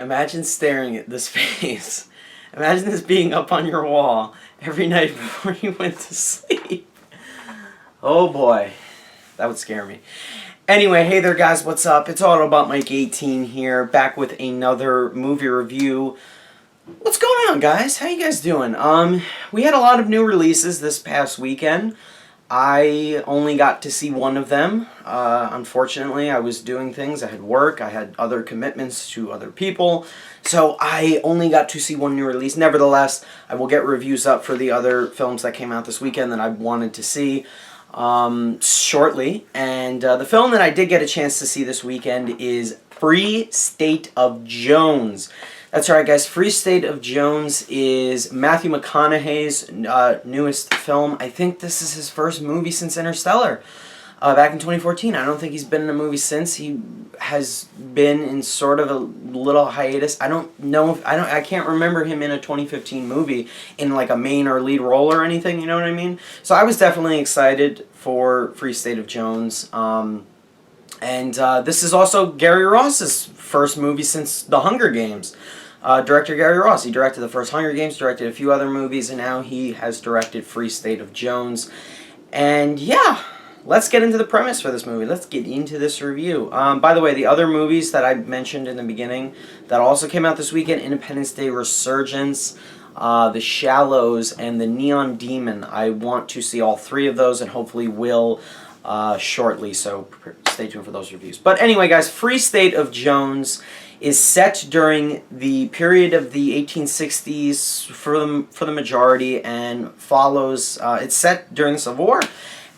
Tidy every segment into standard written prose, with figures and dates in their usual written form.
Imagine staring at this face. Imagine this being up on your wall every night before you went to sleep. Oh boy, that would scare me. Anyway, hey there guys, what's up? It's all about Mike 18 here, back with another movie review. What's going on, guys? How you guys doing? We had a lot of new releases this past weekend. I only got to see one of them. Unfortunately, I was doing things. I had work. I had other commitments to other people. So I only got to see one new release. Nevertheless, I will get reviews up for the other films that came out this weekend that I wanted to see shortly. And the film that I did get a chance to see this weekend is Free State of Jones. That's right, guys. Free State of Jones is Matthew McConaughey's newest film. I think this is his first movie since Interstellar, back in 2014. I don't think he's been in a movie since. He has been in sort of a little hiatus. I don't know if I can't remember him in a 2015 movie in like a main or lead role or anything. You know what I mean? So I was definitely excited for Free State of Jones. And this is also Gary Ross's first movie since The Hunger Games. Director Gary Ross. He directed the first Hunger Games, directed a few other movies, and now he has directed Free State of Jones. And yeah, let's get into the premise for this movie. Let's get into this review. By the way, the other movies that I mentioned in the beginning that also came out this weekend, Independence Day Resurgence, The Shallows, and The Neon Demon. I want to see all three of those and hopefully will shortly, so stay tuned for those reviews. But anyway, guys, Free State of Jones is set during the period of the 1860s for the majority and follows, it's set during the Civil War.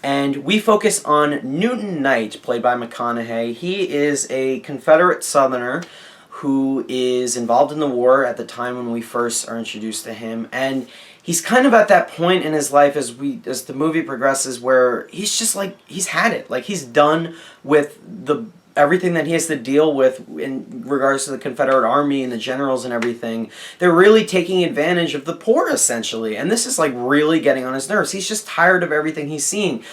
And we focus on Newton Knight, played by McConaughey. He is a Confederate Southerner who is involved in the war at the time when we first are introduced to him. And he's kind of at that point in his life as the movie progresses where he's just like, he's had it. Like, he's done with everything that he has to deal with in regards to the Confederate Army and the generals and everything. They're really taking advantage of the poor, essentially. And this is like really getting on his nerves. He's just tired of everything he's seeing.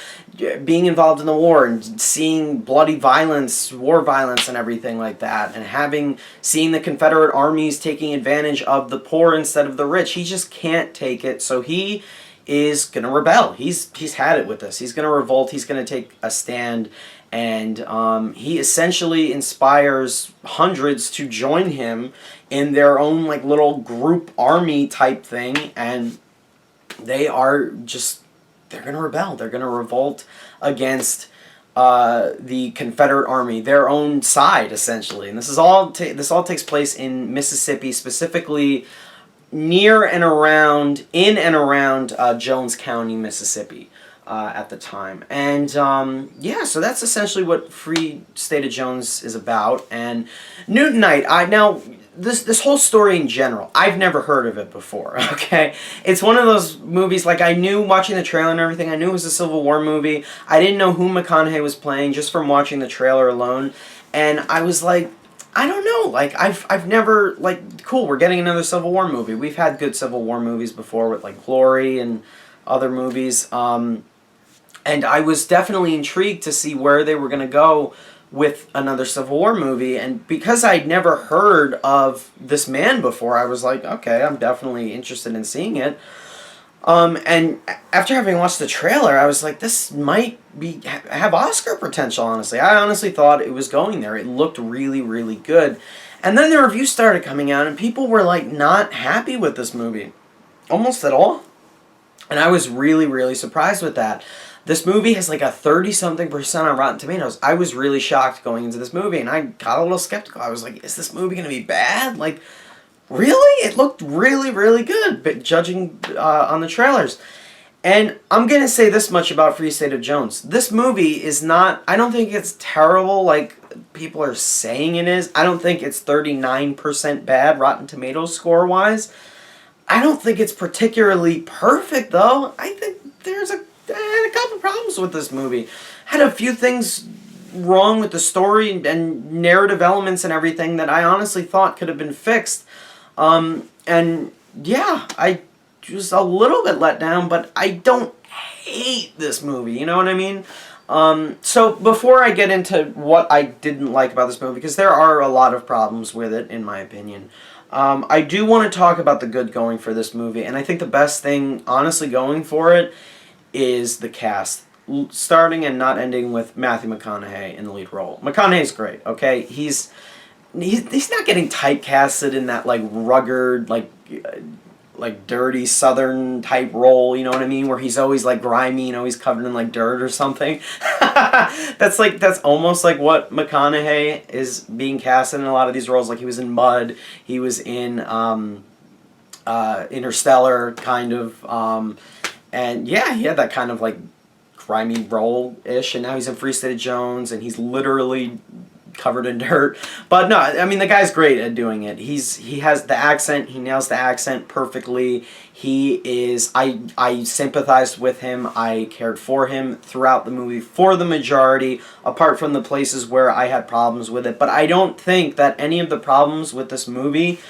Being involved in the war and seeing bloody violence, war violence and everything like that. And seeing the Confederate armies taking advantage of the poor instead of the rich. He just can't take it. So he is going to rebel. He's had it with this. He's going to revolt. He's going to take a stand. And he essentially inspires hundreds to join him in their own like little group army type thing, and they're going to rebel. They're going to revolt against the Confederate Army, their own side essentially. And this all takes place in Mississippi, specifically in and around Jones County, Mississippi. At the time. And yeah, so that's essentially what Free State of Jones is about. And Newton Knight, now this whole story in general, I've never heard of it before, okay? It's one of those movies, like I knew watching the trailer and everything, I knew it was a Civil War movie. I didn't know who McConaughey was playing just from watching the trailer alone. And I was like, I don't know, like I've never, like, cool, we're getting another Civil War movie. We've had good Civil War movies before with like Glory and other movies. And I was definitely intrigued to see where they were going to go with another Civil War movie. And because I'd never heard of this man before, I was like, okay, I'm definitely interested in seeing it. And after having watched the trailer, I was like, this might have Oscar potential, honestly. I honestly thought it was going there. It looked really, really good. And then the reviews started coming out, and people were like not happy with this movie. Almost at all. And I was really, really surprised with that. This movie has like a 30-something% on Rotten Tomatoes. I was really shocked going into this movie, and I got a little skeptical. I was like, is this movie going to be bad? Like, really? It looked really, really good, but judging on the trailers. And I'm going to say this much about Free State of Jones. This movie is not, I don't think it's terrible like people are saying it is. I don't think it's 39% bad Rotten Tomatoes score-wise. I don't think it's particularly perfect, though. I think I had a couple problems with this movie. Had a few things wrong with the story and narrative elements and everything that I honestly thought could have been fixed. And yeah, I was a little bit let down, but I don't hate this movie, you know what I mean? So before I get into what I didn't like about this movie, because there are a lot of problems with it, in my opinion, I do want to talk about the good going for this movie, and I think the best thing, honestly, going for it is the cast. Starting and not ending with Matthew McConaughey in the lead role. McConaughey's great, okay? He's not getting typecasted in that, like, rugged, like dirty southern type role, you know what I mean, where he's always like grimy, you know, he's covered in like dirt or something. That's almost like what McConaughey is being cast in a lot of these roles. Like he was in Mud, he was in Interstellar, kind of, and yeah, he had that kind of like grimy role-ish, and now he's in Free State of Jones, and he's literally covered in dirt. But no, I mean, the guy's great at doing it. He has the accent. He nails the accent perfectly. He is... I sympathized with him. I cared for him throughout the movie for the majority, apart from the places where I had problems with it. But I don't think that any of the problems with this movie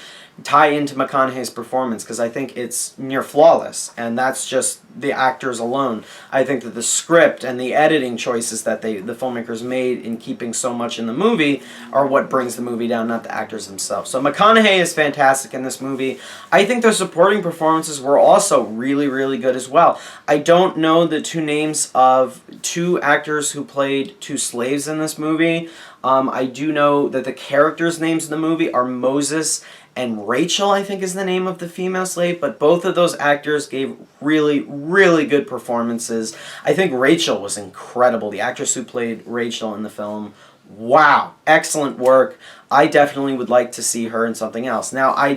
tie into McConaughey's performance, because I think it's near flawless, and that's just the actors alone. I think that the script and the editing choices that the filmmakers made in keeping so much in the movie are what brings the movie down, not the actors themselves. So McConaughey is fantastic in this movie. I think the supporting performances were also really, really good as well. I don't know the two names of two actors who played two slaves in this movie. I do know that the characters' names in the movie are Moses and Rachel, I think is the name of the female slave, but both of those actors gave really, really good performances. I think Rachel was incredible. The actress who played Rachel in the film, wow, excellent work. I definitely would like to see her in something else. Now, I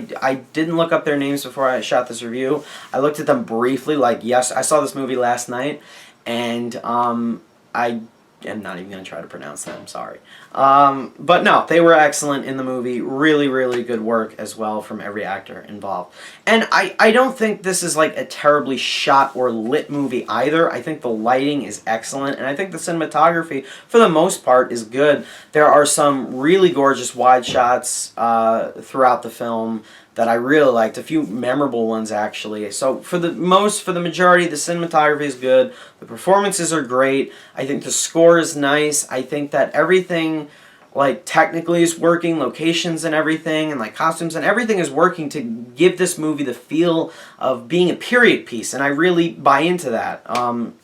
didn't look up their names before I shot this review. I looked at them briefly, like, yes, I saw this movie last night, and I am not even going to try to pronounce them, sorry. But no, they were excellent in the movie. Really, really good work as well from every actor involved. And I don't think this is like a terribly shot or lit movie either. I think the lighting is excellent, and I think the cinematography, for the most part, is good. There are some really gorgeous wide shots throughout the film that I really liked. A few memorable ones, actually. So for the majority, the cinematography is good. The performances are great. I think the score is nice. I think that everything, like, technically is working. Locations and everything, and, like, costumes and everything is working to give this movie the feel of being a period piece. And I really buy into that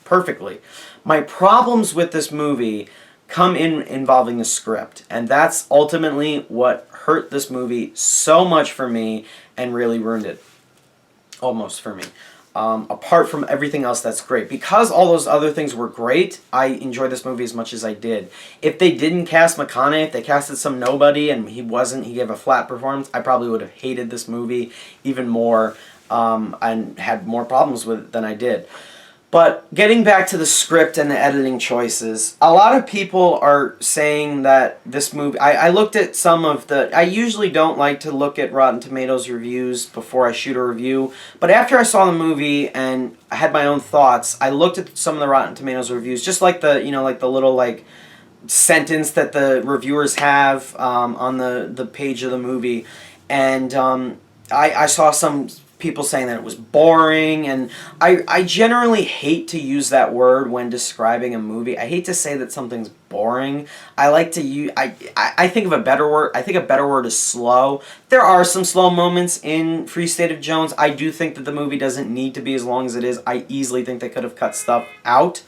perfectly. My problems with this movie come in involving the script, and that's ultimately what hurt this movie so much for me and really ruined it, almost for me. Apart from everything else that's great. Because all those other things were great, I enjoyed this movie as much as I did. If they didn't cast McConaughey, if they casted some nobody and he gave a flat performance, I probably would have hated this movie even more and had more problems with it than I did. But getting back to the script and the editing choices, a lot of people are saying that this movie... I looked at some of the... I usually don't like to look at Rotten Tomatoes reviews before I shoot a review, but after I saw the movie and I had my own thoughts, I looked at some of the Rotten Tomatoes reviews, just like the, you know, like the little, like, sentence that the reviewers have on the page of the movie, and I saw some people saying that it was boring, and I generally hate to use that word when describing a movie. I hate to say that something's boring. I like to use... I think of a better word. I think a better word is slow. There are some slow moments in Free State of Jones. I do think that the movie doesn't need to be as long as it is. I easily think they could have cut stuff out.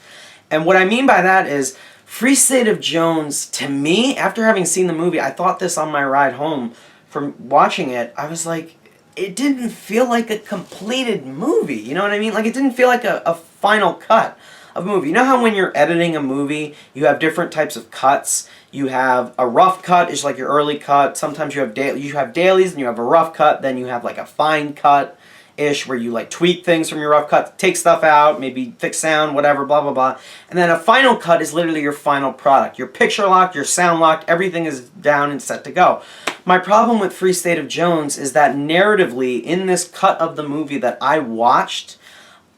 And what I mean by that is, Free State of Jones, to me, after having seen the movie, I thought this on my ride home from watching it, I was like, it didn't feel like a completed movie, you know what I mean? Like, it didn't feel like a final cut of a movie. You know how when you're editing a movie, you have different types of cuts? You have a rough cut, is like your early cut. Sometimes you have dailies, and you have a rough cut, then you have like a fine cut-ish, where you like tweak things from your rough cut, take stuff out, maybe fix sound, whatever, blah, blah, blah. And then a final cut is literally your final product. Your picture locked, your sound locked, everything is down and set to go. My problem with Free State of Jones is that narratively, in this cut of the movie that I watched,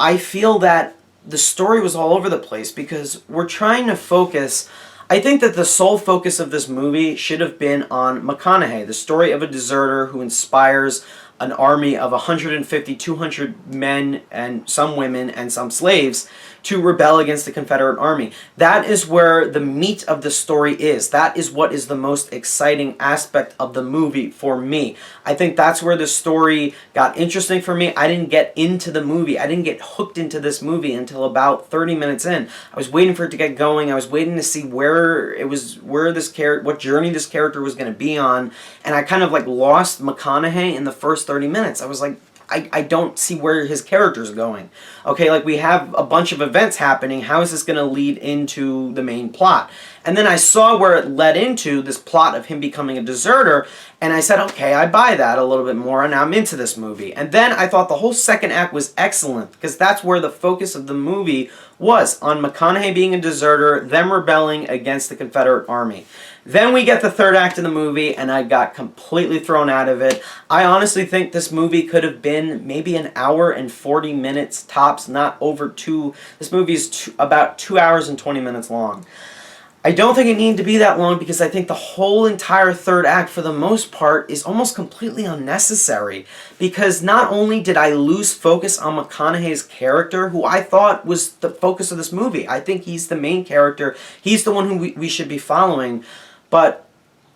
I feel that the story was all over the place because we're trying to focus... I think that the sole focus of this movie should have been on McConaughey, the story of a deserter who inspires an army of 150, 200 men and some women and some slaves to rebel against the Confederate Army. That is where the meat of the story is. That is what is the most exciting aspect of the movie for me. I think that's where the story got interesting for me. I didn't get into the movie. I didn't get hooked into this movie until about 30 minutes in. I was waiting for it to get going. I was waiting to see what journey this character was going to be on, and I kind of like lost McConaughey in the first 30 minutes. I was like, I don't see where his character's going. Okay, like we have a bunch of events happening. How is this going to lead into the main plot? And then I saw where it led into this plot of him becoming a deserter, and I said, okay, I buy that a little bit more, and I'm into this movie. And then I thought the whole second act was excellent, because that's where the focus of the movie was, on McConaughey being a deserter, them rebelling against the Confederate Army. Then we get the third act of the movie, and I got completely thrown out of it. I honestly think this movie could have been maybe an hour and 40 minutes tops, not over two. This movie is about 2 hours and 20 minutes long. I don't think it needed to be that long, because I think the whole entire third act, for the most part, is almost completely unnecessary. Because not only did I lose focus on McConaughey's character, who I thought was the focus of this movie. I think he's the main character. He's the one who we should be following. But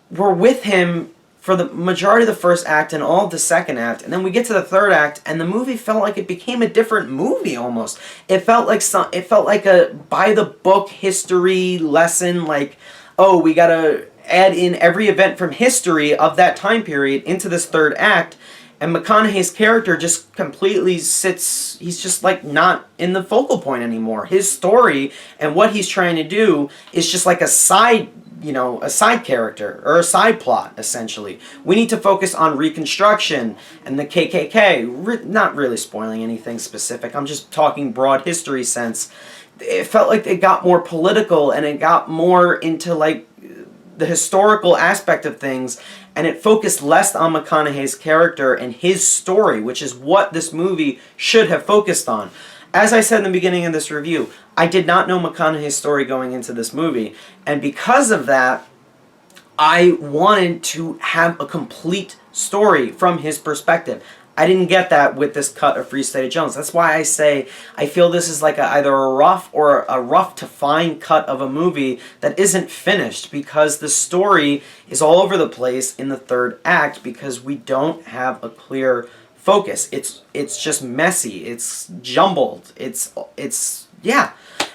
we're with him for the majority of the first act and all of the second act, and then we get to the third act, and the movie felt like it became a different movie almost. It felt like a by the book history lesson, like, oh, we gotta add in every event from history of that time period into this third act, and McConaughey's character just completely sits, he's just like not in the focal point anymore. His story and what he's trying to do is just like a side character, or a side plot, essentially. We need to focus on Reconstruction and the KKK. Not really spoiling anything specific, I'm just talking broad history sense. It felt like it got more political, and it got more into like the historical aspect of things, and it focused less on McConaughey's character and his story, which is what this movie should have focused on. As I said in the beginning of this review, I did not know McConaughey's story going into this movie, and because of that, I wanted to have a complete story from his perspective. I didn't get that with this cut of Free State of Jones. That's why I say I feel this is like either a rough or a rough to fine cut of a movie that isn't finished, because the story is all over the place in the third act, because we don't have a clear focus. It's just messy. It's jumbled. It's yeah.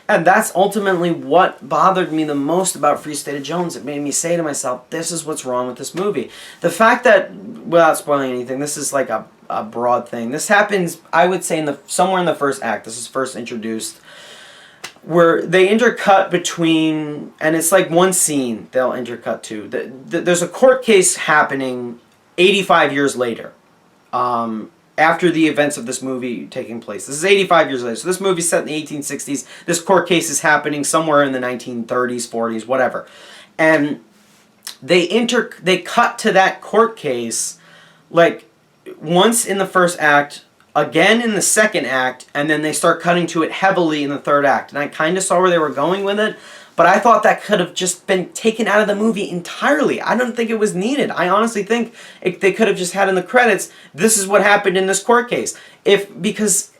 And that's ultimately what bothered me the most about Free State of Jones. It made me say to myself, this is what's wrong with this movie. The fact that, without spoiling anything, this is like a broad thing. This happens, I would say, somewhere in the first act. This is first introduced, where they intercut between, and it's like one scene they'll intercut to. There's a court case happening 85 years later. After the events of this movie taking place. This is 85 years later. So this movie's set in the 1860s. This court case is happening somewhere in the 1930s, 40s, whatever. And they cut to that court case like once in the first act, again in the second act, and then they start cutting to it heavily in the third act. And I kind of saw where they were going with it, but I thought that could have just been taken out of the movie entirely. I don't think it was needed. I honestly think they could have just had in the credits, this is what happened in this court case. Because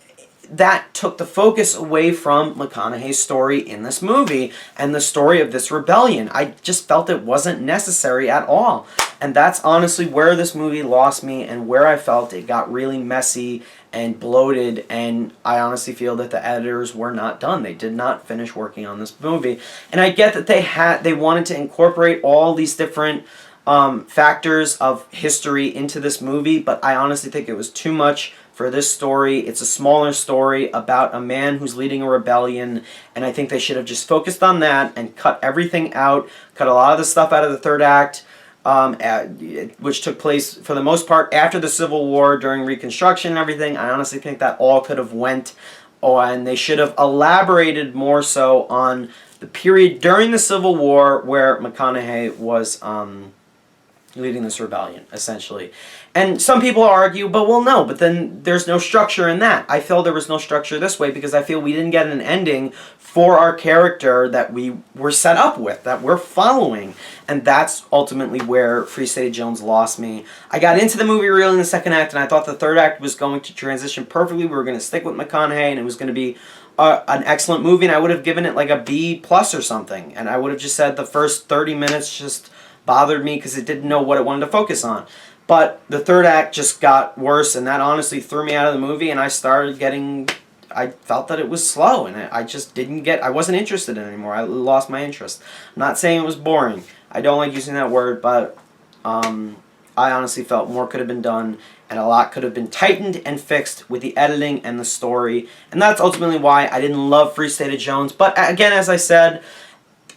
that took the focus away from McConaughey's story in this movie and the story of this rebellion. I just felt it wasn't necessary at all. And that's honestly where this movie lost me, and where I felt it got really messy and bloated, and I honestly feel that the editors were not done. They did not finish working on this movie. And I get that they wanted to incorporate all these different factors of history into this movie, but I honestly think it was too much for this story. It's a smaller story about a man who's leading a rebellion, and I think they should have just focused on that and cut everything out, cut a lot of the stuff out of the third act, which took place for the most part after the Civil War, during Reconstruction and everything. I honestly think that all could have went, and they should have elaborated more so on the period during the Civil War where McConaughey was leading this rebellion, essentially. And some people argue, but well, no, but then there's no structure in that. I feel there was no structure this way because I feel we didn't get an ending for our character that we were set up with, that we're following. And that's ultimately where Free State of Jones lost me. I got into the movie really in the second act, and I thought the third act was going to transition perfectly. We were going to stick with McConaughey, and it was going to be an excellent movie, and I would have given it like a B+ or something. And I would have just said the first 30 minutes just bothered me because it didn't know what it wanted to focus on. But the third act just got worse, and that honestly threw me out of the movie, and I felt that it was slow, and I just I wasn't interested in it anymore. I lost my interest. I'm not saying it was boring. I don't like using that word, but I honestly felt more could have been done, and a lot could have been tightened and fixed with the editing and the story, and that's ultimately why I didn't love Free State of Jones. But again, as I said,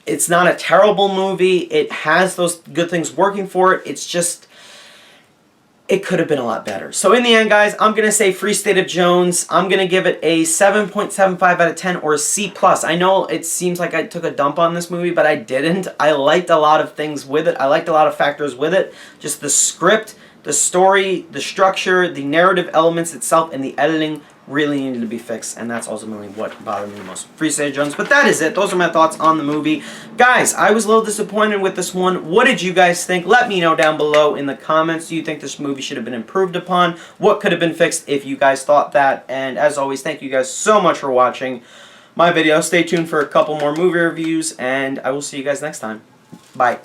it's not a terrible movie. It has those good things working for it. It's just, it could have been a lot better. So in the end, guys, I'm going to say Free State of Jones. I'm going to give it a 7.75 out of 10 or a C+. I know it seems like I took a dump on this movie, but I didn't. I liked a lot of things with it. I liked a lot of factors with it. Just the script, the story, the structure, the narrative elements itself, and the editing really needed to be fixed, and that's ultimately what bothered me the most. Free State of Jones. But that is it. Those are my thoughts on the movie. Guys, I was a little disappointed with this one. What did you guys think? Let me know down below in the comments. Do you think this movie should have been improved upon? What could have been fixed if you guys thought that? And as always, thank you guys so much for watching my video. Stay tuned for a couple more movie reviews, and I will see you guys next time. Bye.